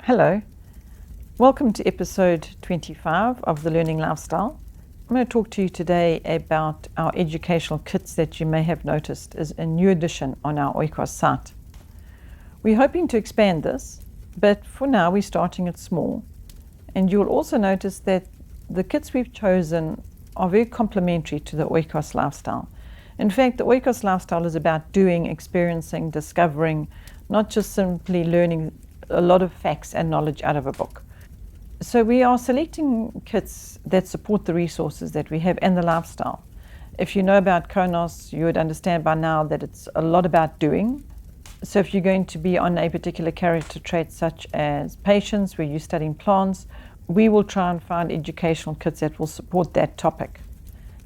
Hello, welcome to episode 25 of The Learning Lifestyle. I'm going to talk to you today about our educational kits that you may have noticed is a new addition on our Oikos site. We're hoping to expand this, but for now we're starting it small. And you'll also notice that the kits we've chosen are very complementary to the Oikos lifestyle. In fact, the Oikos lifestyle is about doing, experiencing, discovering, not just simply learning a lot of facts and knowledge out of a book. So we are selecting kits that support the resources that we have and the lifestyle. If you know about Oikos, you would understand by now that it's a lot about doing. So if you're going to be on a particular character trait such as patience, where you're studying plants, we will try and find educational kits that will support that topic.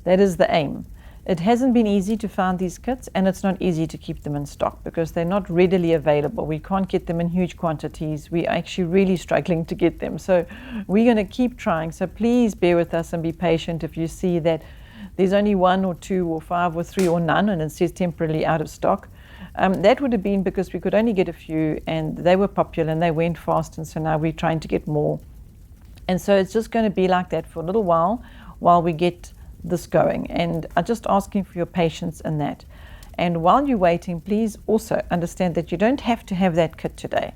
That is the aim. It hasn't been easy to find these kits, and it's not easy to keep them in stock because they're not readily available. We can't get them in huge quantities. We're actually really struggling to get them. So we're going to keep trying. So please bear with us and be patient if you see that there's only 1 or 2 or 5 or 3 or none and it says temporarily out of stock. That would have been because we could only get a few and they were popular and they went fast, and so now we're trying to get more. And so it's just going to be like that for a little while we get this going, and I'm just asking for your patience in that. And while you're waiting, please also understand that you don't have to have that kit today.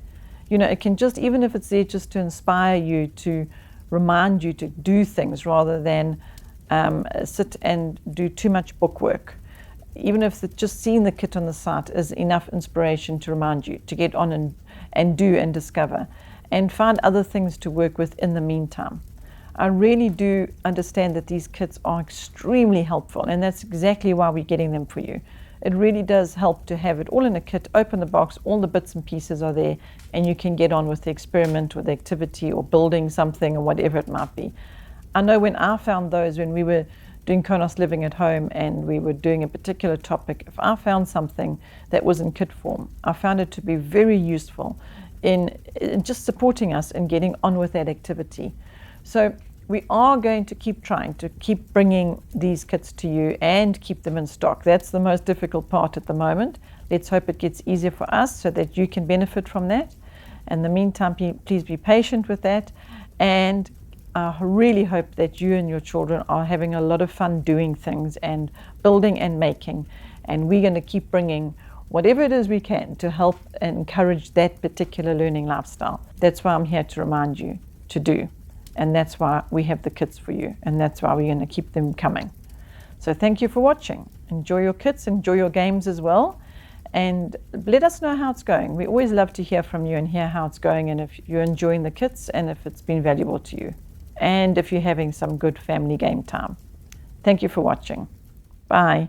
You know, it can just, even if it's there just to inspire you, to remind you to do things rather than sit and do too much book work. Even if just seeing the kit on the site is enough inspiration to remind you to get on and do and discover and find other things to work with in the meantime. I really do understand that these kits are extremely helpful, and that's exactly why we're getting them for you. It really does help to have it all in a kit, open the box, all the bits and pieces are there, and you can get on with the experiment or the activity or building something or whatever it might be. I know when I found those, when we were doing Oikos living at home and we were doing a particular topic, if I found something that was in kit form, I found it to be very useful in just supporting us in getting on with that activity. So we are going to keep trying to keep bringing these kits to you and keep them in stock. That's the most difficult part at the moment. Let's hope it gets easier for us so that you can benefit from that. In the meantime, please be patient with that. And I really hope that you and your children are having a lot of fun doing things and building and making. And we're going to keep bringing whatever it is we can to help and encourage that particular learning lifestyle. That's why I'm here to remind you to do. And that's why we have the kits for you, and that's why we're going to keep them coming. So thank you for watching. Enjoy your kits, enjoy your games as well, and let us know how it's going. We always love to hear from you and hear how it's going, and if you're enjoying the kits and if it's been valuable to you, and if you're having some good family game time. Thank you for watching. Bye.